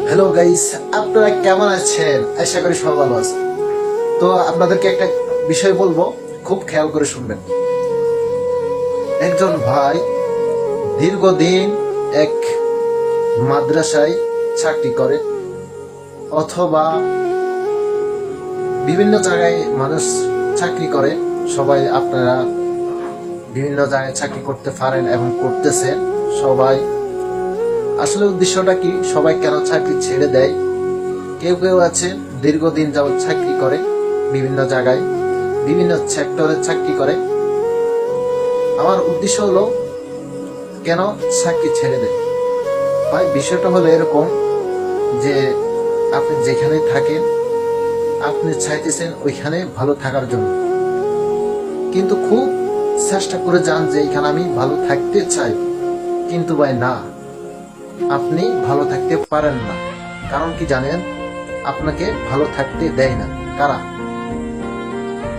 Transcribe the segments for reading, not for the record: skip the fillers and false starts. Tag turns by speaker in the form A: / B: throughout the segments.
A: Hello guys, আপনারা কেমন আছেন? আশা করি সবাই ভালো আছেন। তো আপনাদেরকে একটা বিষয় বলবো, খুব খেয়াল করে শুনবেন। একজন ভাই দীর্ঘদিন এক মাদ্রাসায় চাকরি করে, অথবা বিভিন্ন জায়গায় মানুষ চাকরি করে। সবাই আপনারা বিভিন্ন জায়গায় চাকরি করতে পারেন এবং করতেছেন সবাই। আসলে উদ্দেশ্যটা কি, সবাই কেন চাকরি ছেড়ে দেয়? কেউ কেউ আছে দীর্ঘদিন যাবৎ চাকরি করে, বিভিন্ন জায়গায় বিভিন্ন সেক্টরে চাকরি করে। আমার উদ্দেশ্য হলো কেন চাকরি ছেড়ে দেয়। ভাই, বিষয়টা হলো এরকম যে আপনি যেখানে থাকেন আপনি চাইতেছেন ওইখানে ভালো থাকার জন্য, কিন্তু খুব চেষ্টা করে যান যে এখানে আমি ভালো থাকতে চাই, কিন্তু ভাই না, আপনি ভালো থাকতে পারেন না। কারণ কি জানেন? আপনাকে ভালো থাকতে দেয় না। কারা?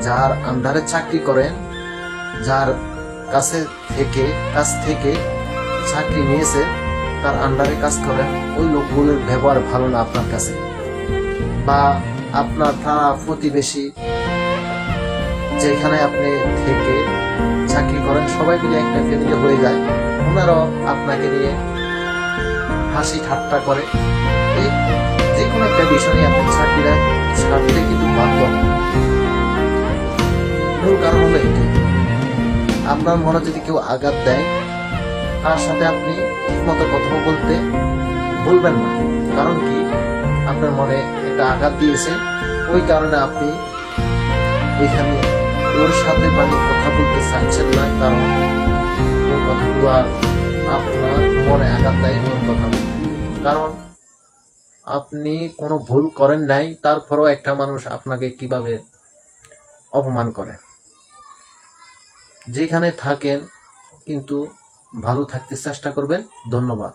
A: যার আন্ডারে চাকরি করেন, যার কাছ থেকে চাকরি নিয়েছে, তার আন্ডারে কাজ করেন, ওই লোকগুলোর ব্যবহার ভালো না আপনার কাছে। বা আপনার পাড়া প্রতিবেশী যেখানে আপনি থেকে চাকরি করেন, সবাই মিলে একটা ফ্যামিলি হয়ে যায়, ওনারাও আপনাকে নিয়ে হাসি ঠাট্টা করে। এই যে কোনো একটা বিষয় নিয়ে আপনি চাকরিটা ছাড়তে কিন্তু বাধ্য হন। মূল কারণ হলো এটাই, আপনার মনে যদি কেউ আঘাত দেয়, তার সাথে আপনি ঠিকমতো কথা বলতে বলবেন না। কারণ কি, আপনার মনে একটা আঘাত দিয়েছে, ওই কারণে আপনি ওইখানে ওর সাথে কথা বলতে চাচ্ছেন না। কারণ ওর কথাগুলো আর আপনার মনে আঘাত দেয় ওর কথা। কারণ আপনি কোনো ভুল করেন নাই, তারপরও একটা মানুষ আপনাকে কিভাবে অপমান করে। যেখানে থাকেন কিন্তু ভালো থাকতে চেষ্টা করবেন। ধন্যবাদ।